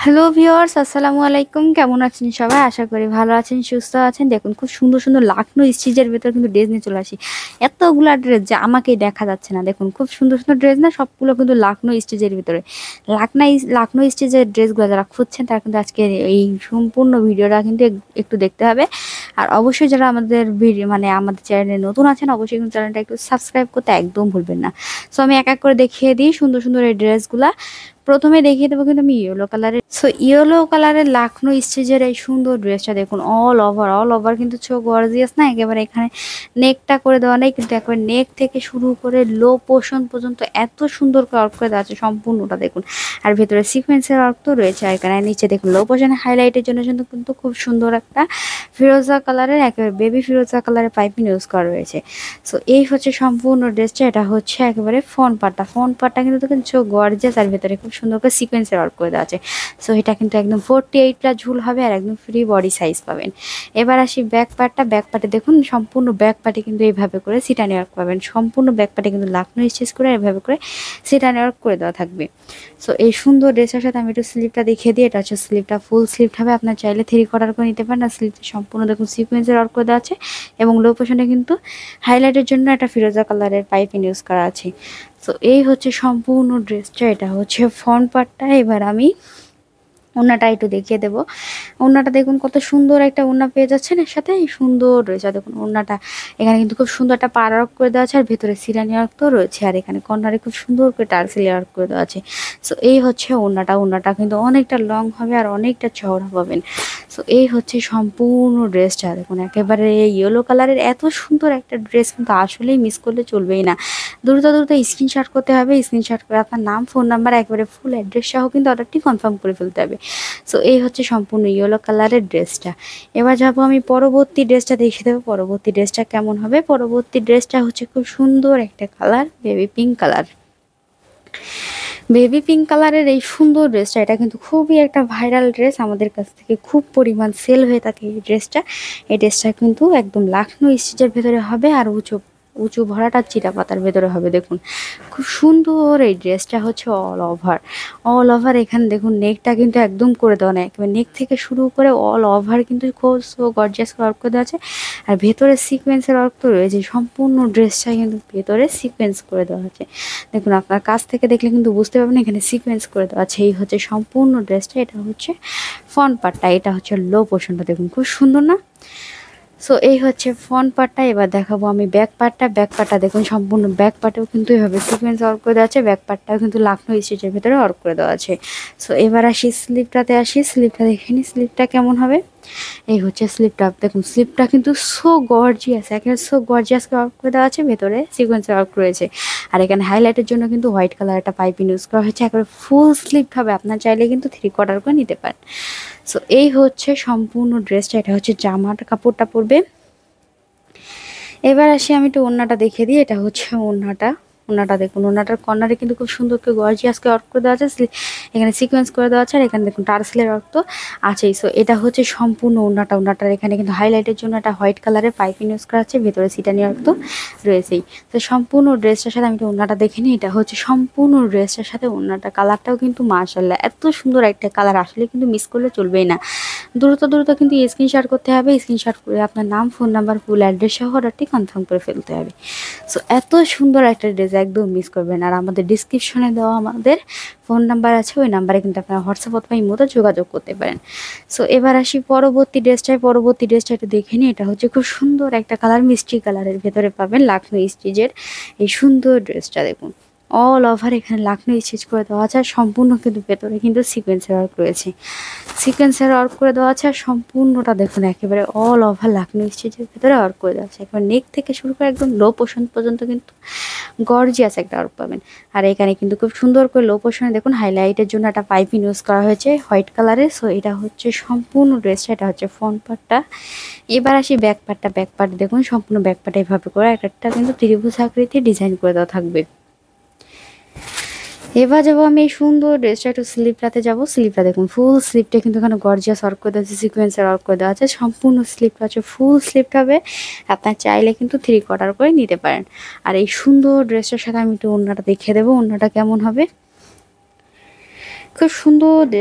Hello viewers, আসসালামু আলাইকুম। কেমন আছেন সবাই? আশা করি ভালো আছেন, সুস্থ আছেন। দেখুন খুব সুন্দর সুন্দর লাখনো স্টিচের ভেতর কিন্তু ড্রেস নিয়ে চলে আসি। এতগুলা ড্রেস যে আমাকেই দেখা যাচ্ছে না। দেখুন খুব সুন্দর সুন্দর ড্রেস না, সবগুলো কিন্তু লাখনো স্টিচের ভিতরে। লাখনো স্টিচের ড্রেসগুলো যারা খুঁজছেন তারা কিন্তু আজকে এই সম্পূর্ণ ভিডিওটা কিন্তু একটু দেখতে হবে। আর অবশ্যই যারা আমাদের ভিডিও আমাদের চ্যানেলে নতুন আছেন অবশ্যই কিন্তু চ্যানেলটা একটু সাবস্ক্রাইব করতে একদম ভুলবেন না। সো আমি এক এক করে দেখিয়ে দিই সুন্দর সুন্দর এই ড্রেসগুলা। প্রথমে দেখিয়ে দেবো কিন্তু আমি ইয়েলো কালারের। সো ইয়েলো কালারের লাখনো স্টিচের এই সুন্দর ড্রেসটা দেখুন, অল ওভার কিন্তু চোখ গর্জিয়াস না, একেবারে এখানে নেকটা করে দেওয়া নেই কিন্তু একবারে নেক থেকে শুরু করে লো পোর্শন পর্যন্ত এত সুন্দর করে ওয়ার্ক করে দেওয়া আছে সম্পূর্ণটা দেখুন। আর ভেতরে সিকোয়েন্সের ওয়ার্ক তো রয়েছে। আর এখানে নিচে দেখুন লো পোর্শনে হাইলাইটের জন্য কিন্তু খুব সুন্দর একটা ফিরোজা কালারের, একেবারে বেবি ফিরোজা কালারের পাইপিং ইউজ করা রয়েছে। সো এই হচ্ছে সম্পূর্ণ ড্রেসটা। এটা হচ্ছে একেবারে ফ্রন্ট পার্টটা কিন্তু দেখুন চোখ গর্জিয়াস আর ভেতরে খুব সুন্দর করে সিকোয়েন্সের ওয়ার্ক করে দেওয়া আছে। সো এটা কিন্তু একদম 48 ঝুল হবে আর একদম ফ্রি বডি সাইজ পাবেন। এবার আসি ব্যাক পার্টে দেখুন সম্পূর্ণ ব্যাক পার্টে কিন্তু এইভাবে করে সিটানি ওয়ার্ক পাবেন। সম্পূর্ণ ব্যাক পার্টে কিন্তু লাখনো স্টিচ করে এইভাবে করে সিটানি ওয়ার্ক করে দেওয়া থাকবে। সো এই সুন্দর ড্রেসের সাথে আমি একটু স্লিভটা দেখিয়ে দিই। এটা হচ্ছে স্লিভটা, ফুল স্লিভ হবে। আপনার চাইলে 3/4 করে নিতে পারেন। আর স্লিভটা সম্পূর্ণ দেখুন সিকোয়েন্সের ওয়ার্ক করে দেওয়া আছে এবং লো পোর্শনে কিন্তু হাইলাইটের জন্য একটা ফিরোজা কালারের পাইপিং ইউজ করা আছে। সো এই হচ্ছে সম্পূর্ণ ড্রেসটা। এটা হচ্ছে ফ্রন্ট পার্টটা। এবার আমি ওড়নাটা একটু দেখিয়ে দেবো। ওড়নাটা দেখুন কত সুন্দর একটা ওড়না পেয়ে যাচ্ছেন, এর সাথে এই সুন্দর রয়েছে দেখুন ওড়নাটা। এখানে কিন্তু খুব সুন্দর একটা পাড় ওয়ার্ক করে দেওয়া আছে আর ভেতরে সিরানি ওয়ার্ক তো রয়েছে। আর এখানে কর্নারে খুব সুন্দর করে টার্সেল ওয়ার্ক করে দেওয়া আছে। সো এই হচ্ছে ওড়নাটা কিন্তু অনেকটা লং হবে আর অনেকটা চওড়া পাবেন। সো এই হচ্ছে সম্পূর্ণ ড্রেসটা দেখুন, একেবারে ইয়েলো কালারের এত সুন্দর একটা ড্রেস কিন্তু আসলেই মিস করলে চলবেই না। দ্রুত স্ক্রিনশট করতে হবে। স্ক্রিনশট করে আপনার নাম, ফোন নাম্বার, একবারে ফুল অ্যাড্রেস সহ কিন্তু অর্ডারটি কনফার্ম করে ফেলতে হবে। সো এই হচ্ছে সম্পূর্ণ ইয়েলো কালারের ড্রেসটা। এবার যাবো আমি পরবর্তী ড্রেসটা দেখিয়ে দেবো। পরবর্তী ড্রেসটা কেমন হবে। পরবর্তী ড্রেসটা হচ্ছে খুব সুন্দর একটা colour, baby pink colour. Baby pink কালারের এই সুন্দর ড্রেসটা, এটা কিন্তু খুবই একটা ভাইরাল ড্রেস, আমাদের কাছ থেকে খুব পরিমাণ সেল হয়ে থাকে এই ড্রেসটা। এই ড্রেসটা কিন্তু একদম লাখনো স্টিচের ভেতরে হবে আর উঁচু উঁচু ভরাটা চিটা পাতার ভেতরে হবে। দেখুন খুব সুন্দর এই ড্রেসটা হচ্ছে অল ওভার এখানে দেখুন নেকটা কিন্তু একদম করে দেওয়া নেই, একেবারে নেক থেকে শুরু করে অল ওভার কিন্তু খুব গর্জিয়াস ওয়ার্ক করে দেওয়া আছে। আর ভেতরে সিকোয়েন্সের ওয়ার্ক তো রয়েছে। সম্পূর্ণ ড্রেসটা কিন্তু ভেতরে সিকোয়েন্স করে দেওয়া আছে। দেখুন আপনার কাছ থেকে দেখলে কিন্তু বুঝতে পারবেন এখানে সিকোয়েন্স করে দেওয়া আছে। এই হচ্ছে সম্পূর্ণ ড্রেসটা। এটা হচ্ছে ফ্রন্ট পার্টটা, এটা হচ্ছে লো পোর্শনটা। দেখুন খুব সুন্দর না। সো এই হচ্ছে ফ্রন্ট পার্টটা। এবার দেখাবো আমি ব্যাক পার্টটা দেখুন সম্পূর্ণ ব্যাক পার্টেও কিন্তু এভাবে সিকোয়েন্স ওয়ার্ক করে দেওয়া আছে। ব্যাক পার্টটাও কিন্তু লাখনো স্টিচের ভিতরে ওয়ার্ক করে দেওয়া আছে। সো এবার আসি স্লিপটা দেখে নিই স্লিপটা কেমন হবে। এই হচ্ছে স্লিপটা। দেখুন স্লিপটা কিন্তু সো গর্জিয়াস ওয়ার্ক করে দেওয়া আছে, ভেতরে সিকোয়েন্সের ওয়ার্ক রয়েছে। আর এখানে হাইলাইটের জন্য কিন্তু হোয়াইট কালার একটা পাইপিং ইউজ করা হয়েছে। একেবারে ফুল স্লিপ হবে, আপনার চাইলে কিন্তু 3/4 করে নিতে পারেন। সো এই হচ্ছে সম্পূর্ণ ড্রেসটা। এটা হচ্ছে জামার কাপড়টা পরবে। এবার আসি আমি একটু ওড়নাটা দেখিয়ে দিই। এটা হচ্ছে ওড়নাটা দেখুন, ওড়নাটার কর্নারে কিন্তু খুব সুন্দর করে গর্জিয়াসকে ওয়ার্ক করে দেওয়া আছে। এখানে সিকোয়েন্স করে দেওয়া আছে আর এখানে দেখুন টার্সেলের ওয়ার্ক তো আছেই। সো এটা হচ্ছে সম্পূর্ণ ওড়নাটার এখানে কিন্তু হাইলাইটের জন্য একটা হোয়াইট কালারের পাইপিং ইউজ করা আছে, ভেতরে সিটানি ওয়ার্ক তো রয়েছেই। তো সম্পূর্ণ ড্রেসটার সাথে আমি একটু ওড়নাটা দেখে নিই। এটা হচ্ছে সম্পূর্ণ ড্রেসটার সাথে ওড়নাটা, কালারটাও কিন্তু মাশাআল্লাহ এত সুন্দর একটা কালার, আসলে কিন্তু মিস করলে চলবেই না। দ্রুত কিন্তু স্ক্রিনশট করতে হবে। স্ক্রিনশট করে আপনার নাম, ফোন নাম্বার, ফুল অ্যাড্রেস সহ অর্ডারটি কনফার্ম করে ফেলতে হবে। সো এত সুন্দর একটা ড্রেস একদম মিস করবেন। আর আমাদের ডিসক্রিপশনে দেওয়া আমাদের ফোন নাম্বার আছে, ওই নাম্বারে কিন্তু আপনারা হোয়াটসঅ্যাপ অথবা ইমোতে যোগাযোগ করতে পারেন। সো এবার আসি পরবর্তী ড্রেসটা একটু দেখে নিই। এটা হচ্ছে খুব সুন্দর একটা কালার, মিষ্টি কালারের ভেতরে পাবেন লাখনো স্টিচের এই সুন্দর ড্রেসটা। দেখুন অল ওভার এখানে লাখনো স্টিচ করে দেওয়া আছে আর সম্পূর্ণ কিন্তু ভেতরে কিন্তু সিকোয়েন্সের ওয়ার্ক রয়েছে। সিকোয়েন্সের ওয়ার্ক করে দেওয়া আছে আর সম্পূর্ণটা দেখুন একেবারে অল ওভার লাখনো স্টিচের ভেতরে ওয়ার্ক করে দেওয়া আছে। একেবারে নেক থেকে শুরু করে একদম লো পোর্শন পর্যন্ত কিন্তু গর্জিয়াস একটা ওয়ার্ক পাবেন। আর এখানে কিন্তু খুব সুন্দর করে লো পোর্শনে দেখুন হাইলাইটের জন্য একটা পাইপিং ইউজ করা হয়েছে হোয়াইট কালারের। সো এটা হচ্ছে সম্পূর্ণ ড্রেসটা। এটা হচ্ছে ফ্রন্ট পার্টটা। এবার আসি ব্যাক পার্ট দেখুন সম্পূর্ণ ব্যাক পার্টটা এভাবে করে একটা কিন্তু ত্রিভুজ আকৃতির ডিজাইন করে দেওয়া থাকবে। এবার যাবো আমি এই সুন্দর ড্রেসটা একটু স্লিপটাতে যাবো। স্লিপটা দেখুন ফুল স্লিপটা কিন্তু এখানে গর্জিয়াস ওয়ার্ক করে দেওয়া আছে, সিকোয়েন্সের ওয়ার্ক করে দেওয়া আছে। সম্পূর্ণ স্লিপটা হচ্ছে ফুল স্লিপটা হবে, আপনার চাইলে কিন্তু 3/4 করে নিতে পারেন। আর এই সুন্দর ড্রেসটার সাথে আমি একটু ওড়নাটা দেখিয়ে দেবো ওড়নাটা কেমন হবে। খুব সুন্দর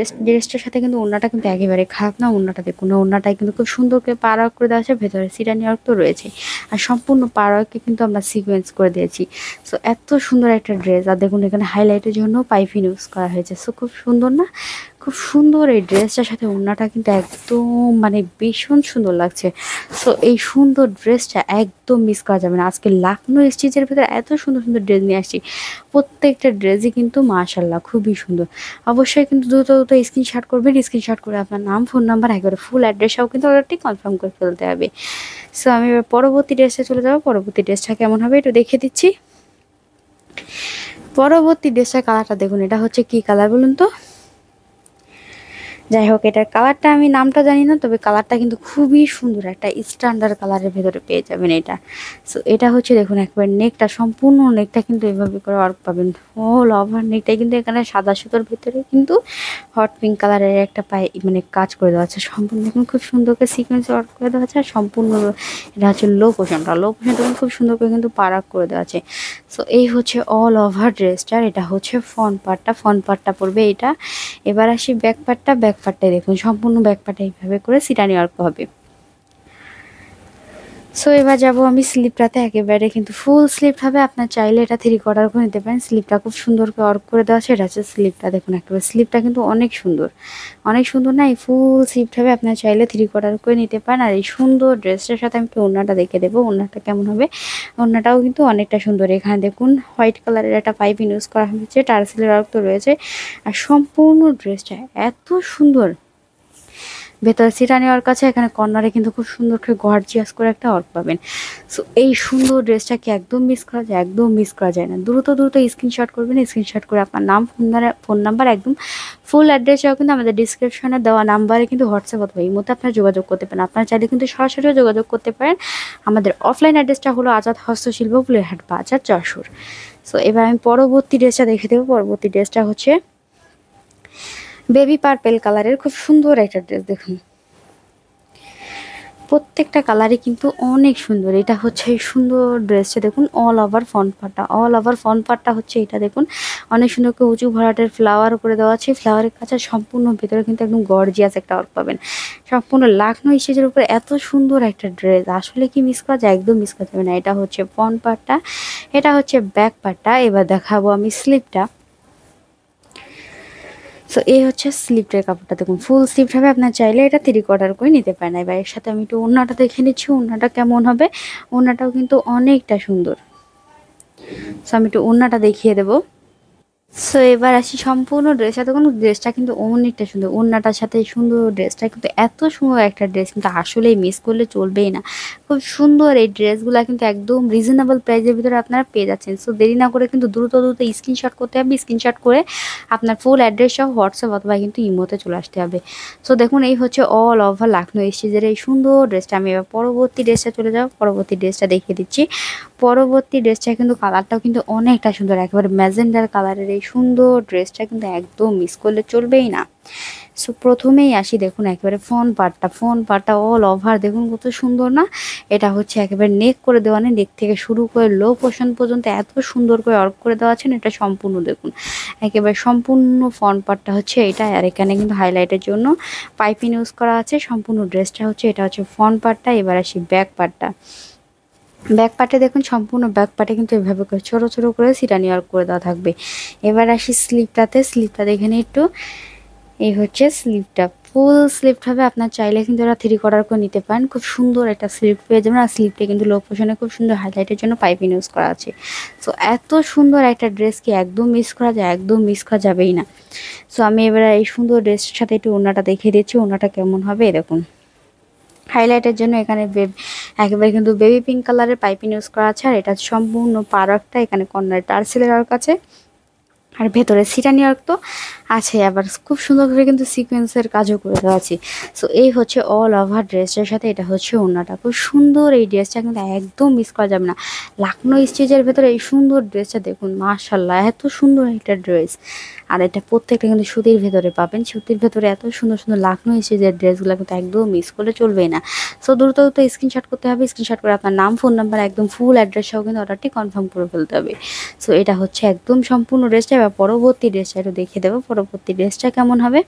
ড্রেসটার সাথে কিন্তু ওড়নাটা কিন্তু একেবারে খারাপ না। ওড়নাটা দেখুন, ওড়নাটাই কিন্তু খুব সুন্দর করে পাড় ওয়ার্ক করে দেওয়া আছে, ভেতরে সিরানি ওয়ার্ক তো রয়েছে, আর সম্পূর্ণ পাড় ওয়ার্কে কিন্তু আমরা সিকোয়েন্স করে দিয়েছি। সো এত সুন্দর একটা ড্রেস, আর দেখুন এখানে হাইলাইটের জন্য পাইপিং ইউজ করা হয়েছে। সো খুব সুন্দর না, খুব সুন্দর এই ড্রেসটার সাথে ওড়নাটা কিন্তু একদম মানে ভীষণ সুন্দর লাগছে। সো এই সুন্দর ড্রেসটা একদম মিস করা যাবে না। আজকে লাখনৌ স্টিচের ভিতরে এত সুন্দর সুন্দর ড্রেস নিয়ে আসছি, প্রত্যেকটা ড্রেসই কিন্তু মাশাআল্লাহ খুবই সুন্দর। অবশ্যই কিন্তু দ্রুত দ্রুত স্ক্রিনশট করবেন, স্ক্রিনশট করে আপনার নাম, ফোন নাম্বার, একবারে ফুল অ্যাড্রেসটাও কিন্তু অর্ডারটি কনফার্ম করে ফেলতে হবে। সো আমি এবার পরবর্তী ড্রেসে চলে যাবো। পরবর্তী ড্রেসটা কেমন হবে একটু দেখিয়ে দিচ্ছি। পরবর্তী ড্রেসটার কালারটা দেখুন, এটা হচ্ছে কি কালার বলুন তো? যাই হোক, এটার কালারটা আমি নামটা জানি না, তবে কালারটা কিন্তু খুবই সুন্দর, একটা স্ট্যান্ডার্ড কালারের ভেতরে পেয়ে যাবেন এটা। সো এটা হচ্ছে দেখুন একবার নেকটা, সম্পূর্ণ নেকটা কিন্তু এভাবে করে ওয়ার্ক পাবেন, অল ওভার নেকটা কিন্তু এখানে সাদা সুতোর ভেতরে কিন্তু হট পিঙ্ক কালারের একটা মানে কাজ করে দেওয়া আছে। সম্পূর্ণ দেখুন খুব সুন্দর করে সিকোয়েন্স ওয়ার্ক করে দেওয়া আছে, আর সম্পূর্ণ এটা হচ্ছে লো পোর্শনটা দেখুন খুব সুন্দর করে কিন্তু পারাক করে দেওয়া আছে। সো এই হচ্ছে অল ওভার ড্রেসটার, এটা হচ্ছে ফ্রন্ট পার্টটা পড়বে এটা। এবার আসি ব্যাক পার্টটাই দেখুন সম্পূর্ণ ব্যাক পার্টে এইভাবে করে সিটানি ওয়ার্ক হবে। সো এবার যাব আমি স্লিপটাতে, একেবারে কিন্তু ফুল স্লিপ হবে। আপনার চাইলে এটা 3/4 করে নিতে পারেন। স্লিপটা খুব সুন্দর করে ওয়ার্ক করে দেওয়া আছে, এটা হচ্ছে স্লিপটা। দেখুন একেবারে স্লিপটা কিন্তু অনেক সুন্দর, অনেক সুন্দর না? এই ফুল স্লিপ হবে, আপনার চাইলে 3/4 করে নিতে পারেন। আর এই সুন্দর ড্রেসটার সাথে আমি একটু ওড়নাটা দেখে দেবো, ওড়নাটা কেমন হবে। ওড়নাটাও কিন্তু অনেকটা সুন্দর, এখানে দেখুন হোয়াইট কালারের একটা পাইপিং ইউজ করা হয়েছে, টার্সেলের ওয়ার্ক তো রয়েছে, আর সম্পূর্ণ ড্রেসটা এত সুন্দর। ভেতরে সিটানি ওয়ার্ক আছে, এখানে কর্নারে কিন্তু খুব সুন্দর করে গর্জিয়াস করে একটা ওয়ার্ক পাবেন। সো এই সুন্দর ড্রেসটাকে একদম মিস করা যায়, একদম মিস করা যায় না। দ্রুত দ্রুত স্ক্রিনশট করবেন, স্ক্রিনশট করে আপনার নাম, ফোন নাম্বার, একদম ফুল অ্যাড্রেসটাও কিন্তু আমাদের ডিসক্রিপশনে দেওয়া নাম্বারে কিন্তু হোয়াটসঅ্যাপ অথবা এই মধ্যে আপনারা যোগাযোগ করতে পারেন। আপনারা চাইলে কিন্তু সরাসরিও যোগাযোগ করতে পারেন। আমাদের অফলাইন অ্যাড্রেসটা হলো আজাদ হস্তশিল্প, ফুলেরহাট বাজার, যশোর। সো এবার আমি পরবর্তী ড্রেসটা দেখে দেবো। পরবর্তী ড্রেসটা হচ্ছে বেবি পার্পেল কালারের, খুব সুন্দর একটা ড্রেস। দেখুন প্রত্যেকটা কালারই কিন্তু অনেক সুন্দর। এটা হচ্ছে এই সুন্দর ড্রেসটা দেখুন, অল ওভার ফ্রন্ট পার্টটা হচ্ছে এটা দেখুন অনেক সুন্দর করে উঁচু ভরাটের ফ্লাওয়ার করে দেওয়া আছে। ফ্লাওয়ারের কাছে সম্পূর্ণ ভেতরে কিন্তু একদম গর্জিয়াস একটা ওয়ার্ক পাবেন। সম্পূর্ণ লাখনৌ স্টিচের উপরে এত সুন্দর একটা ড্রেস, আসলে কি মিস করা যায়? একদম মিস করা যাবে না। এটা হচ্ছে ফ্রন্ট পার্টটা, এটা হচ্ছে ব্যাক পার্টটা। এবার দেখাবো আমি স্লিপটা। সো এই হচ্ছে স্লিপটার কাপড়টা, দেখুন ফুল স্লিপ হবে, আপনার চাইলে এটা 3/4 করে নিতে পারেন। এবার এর সাথে আমি একটু ওড়নাটা দেখে নিচ্ছি, ওড়নাটা কেমন হবে। ওড়নাটাও কিন্তু অনেকটা সুন্দর। সো আমি একটু ওড়নাটা দেখিয়ে দেবো। সো এবার আসি সম্পূর্ণ ড্রেসটা, দেখুন ড্রেসটা কিন্তু অনেকটা সুন্দর, ওড়নাটার সাথে সুন্দর ড্রেসটা কিন্তু এত সুন্দর একটা ড্রেস, কিন্তু আসলেই মিস করলে চলবেই না। খুব সুন্দর এই ড্রেসগুলো কিন্তু একদম রিজনেবল প্রাইসের ভিতরে আপনারা পেয়ে যাচ্ছেন। সো দেরি না করে কিন্তু দ্রুত দ্রুত স্ক্রিনশট করতে হবে, স্ক্রিনশট করে আপনার ফুল অ্যাড্রেস সহ হোয়াটসঅ্যাপ অথবা কিন্তু ইমোতে চলে আসতে হবে। সো দেখুন এই হচ্ছে অল ওভার লাখনৌ স্টিচের এই সুন্দর ড্রেসটা। আমি এবার পরবর্তী ড্রেসটা চলে যাব, পরবর্তী ড্রেসটা দেখিয়ে দিচ্ছি। পরবর্তী ড্রেসটা কিন্তু কালারটাও কিন্তু অনেকটা সুন্দর, একেবারে ম্যাজেন্ডার কালারের এই সুন্দর ড্রেসটা কিন্তু একদম মিস করলে চলবেই না। সো প্রথমেই আসি, দেখুন একেবারে ফ্রন্ট পার্টটা অল ওভার দেখুন কত সুন্দর না? এটা হচ্ছে একেবারে নেক করে দেওয়া নেই, নেক থেকে শুরু করে লো পোর্শন পর্যন্ত এত সুন্দর করে ওয়ার্ক করে দেওয়া আছে। এটা সম্পূর্ণ দেখুন একেবারে সম্পূর্ণ ফ্রন্ট পার্টটা হচ্ছে এটা, আর এখানে কিন্তু হাইলাইটের জন্য পাইপিং ইউজ করা আছে। সম্পূর্ণ ড্রেসটা হচ্ছে, এটা হচ্ছে ফ্রন্ট পার্টটা। এবার আসি ব্যাক পার্টটা। ব্যাক পার্টে দেখুন সম্পূর্ণ ব্যাক পার্টে কিন্তু এভাবে করে ছোটো ছোটো করে সিটানি ওয়ার্ক করে দেওয়া থাকবে। এবার আসি স্লিপটাতে, স্লিপটা দেখে নিই একটু। এই হচ্ছে স্লিপটা, ফুল স্লিপ হবে, আপনার চাইলে কিন্তু এটা 3/4 করে নিতে পারেন। খুব সুন্দর একটা স্লিপ পেয়ে যাবেন, আর স্লিপটা কিন্তু লো পোর্শনে খুব সুন্দর হাইলাইটের জন্য পাইপিং ইউজ করা আছে। সো এত সুন্দর একটা ড্রেস কি একদম মিস করা যায়? একদম মিস করা যাবেই না। সো আমি এবার এই সুন্দর ড্রেসের সাথে একটু ওড়নাটা দেখিয়ে দিচ্ছি, ওড়নাটা কেমন হবে দেখুন। হাইলাইটের জন্য এখানে একেবারে কিন্তু বেবি পিঙ্ক কালারের পাইপিং ইউজ করা আছে, আর এটা সম্পূর্ণ পার্কটা, এখানে কর্নারে টার্সেলের ওয়ার্ক আছে, আর ভেতরে সিটানি ওয়ার্ক তো আছে, আবার খুব সুন্দর করে কিন্তু সিকোয়েন্সের কাজও করে দেওয়া আছে। সো এই হচ্ছে অল ওভার ড্রেসটার সাথে এটা হচ্ছে ওড়নাটা। খুব সুন্দর এই ড্রেসটা কিন্তু একদম মিস করা যাবে না। লাখনৌ স্টিচের ভেতরে এই সুন্দর ড্রেসটা দেখুন, মাশাআল্লাহ এত সুন্দর একটা ড্রেস। আর এটা প্রত্যেকটা কিন্তু সুতির ভেতরে পাবেন। সুতির ভেতরে এত সুন্দর সুন্দর লাখনো স্টিচের ড্রেসগুলো কিন্তু একদম মিস করলে চলবেই না। সো দ্রুত দ্রুত স্ক্রিনশট করতে হবে, স্ক্রিনশট করে আপনার নাম, ফোন নাম্বার, একদম ফুল অ্যাড্রেস সহ কিন্তু অর্ডারটি কনফার্ম করে ফেলতে হবে। সো এটা হচ্ছে একদম সম্পূর্ণ ড্রেসটা। এবার পরবর্তী ড্রেসটা একটু দেখে দেবো পরবর্তী ড্রেসটা কেমন হবে।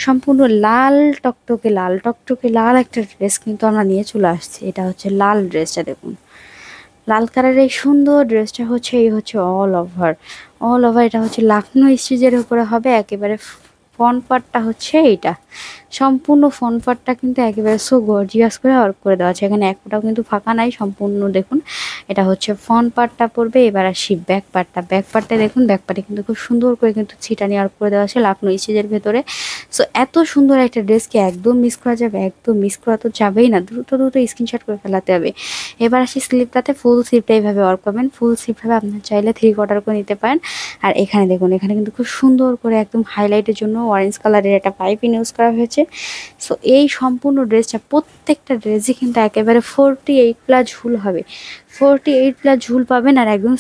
সম্পূর্ণ লাল টকটকে লাল একটা ড্রেস কিন্তু আমরা নিয়ে চলে আসছি। এটা হচ্ছে লাল ড্রেসটা, দেখুন লাল কালারের সুন্দর ড্রেসটা হচ্ছে এই হচ্ছে অল ওভার এটা হচ্ছে লাখনো স্টিচের উপরে হবে। একেবারে ফ্রন্ট পার্টটা হচ্ছে এইটা, সম্পূর্ণ ফ্রন্ট পার্টটা কিন্তু একেবারে সো গর্জিয়াস করে ওয়ার্ক করে দেওয়া আছে। এখানে এক ফোঁটাও কিন্তু ফাঁকা নাই, সম্পূর্ণ দেখুন এটা হচ্ছে ফ্রন্ট পার্টটা পড়বে। এবার আসি ব্যাক পার্টটা দেখুন, ব্যাক পার্টে কিন্তু খুব সুন্দর করে কিন্তু ছিটানি ওয়ার্ক করে দেওয়া আছে লাখনো স্টিচের ভেতরে। সো এত সুন্দর একটা ড্রেসকে একদম মিস করা যাবে, একদম মিস করা তো যাবেই না, দ্রুত দ্রুত স্ক্রিনশট করে ফেলাতে হবে। এবার আসি স্লিপটাতে, ফুল স্লিপটা এইভাবে ওয়ার্ক পাবেন। ফুল স্লিপভাবে আপনার চাইলে 3/4 করে নিতে পারেন। আর এখানে দেখুন, এখানে কিন্তু খুব সুন্দর করে একদম হাইলাইটের জন্য অরেঞ্জ কালারের একটা পাইপিং ইউজ করা হয়েছে। সো এই সম্পূর্ণ ড্রেসটা প্রত্যেকটা ড্রেসই কিন্তু একেবারে 48+ ঝুল হবে, 48+ ঝুল পাবেন। আর একদম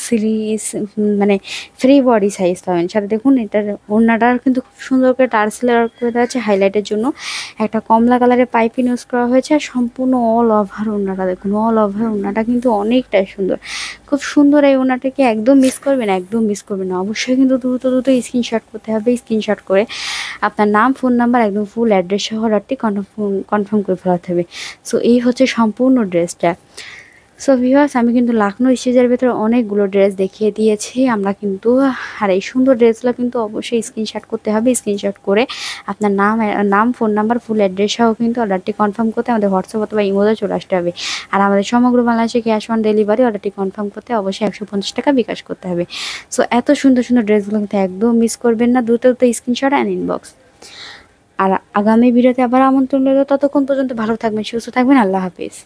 মানে ফ্রি বডি সাইজ পাবেন। সাথে দেখুন এটার ওড়নাটার কিন্তু খুব সুন্দর করে টার্সেল ওয়ার্ক করে দেওয়া আছে হাইলাইটের জন্য। একটা কমলা কালারের পাইপিং ইউজ করা হয়েছে। আর সম্পূর্ণ অল ওভার ওড়নাটা দেখুন, অল ওভার ওড়নাটা কিন্তু অনেকটাই সুন্দর, খুব সুন্দর। এই ওড়নাটাকে একদম মিস করবেন, একদম মিস করবেন না। অবশ্যই কিন্তু দ্রুত দ্রুত স্ক্রিনশট করতে হবে। স্ক্রিনশট করে আপনার নাম, ফোন নাম্বার, একদম ফুল অ্যাড্রেস সহ অর্ডারটি কনফার্ম করে ফেলাতে হবে। সো এই হচ্ছে সম্পূর্ণ ড্রেসটা। সো ভিউয়ার্স, আমি কিন্তু লাখনো স্টিচের ভেতরে অনেকগুলো ড্রেস দেখিয়ে দিয়েছি আমরা কিন্তু। আর এই সুন্দর ড্রেসগুলো কিন্তু অবশ্যই স্ক্রিনশট করতে হবে। স্ক্রিনশট করে আপনার নাম, ফোন নাম্বার, ফুল অ্যাড্রেস সহ কিন্তু অর্ডারটি কনফার্ম করতে আমাদের হোয়াটসঅ্যাপ অথবা ইমোতে চলে আসতে হবে। আর আমাদের সমগ্র বাংলাদেশে ক্যাশ অন ডেলিভারি। অর্ডারটি কনফার্ম করতে অবশ্যই 150 টাকা বিকাশ করতে হবে। সো এত সুন্দর সুন্দর ড্রেসগুলো কিন্তু একদম মিস করবেন না, দ্রুত দ্রুত স্ক্রিনশট অ্যান্ড ইনবক্স। আর আগামী ভিডিওতে আবার আমন্ত্রণ রইল। ততক্ষণ পর্যন্ত ভালো থাকবেন, সুস্থ থাকবেন। আল্লাহ হাফিজ।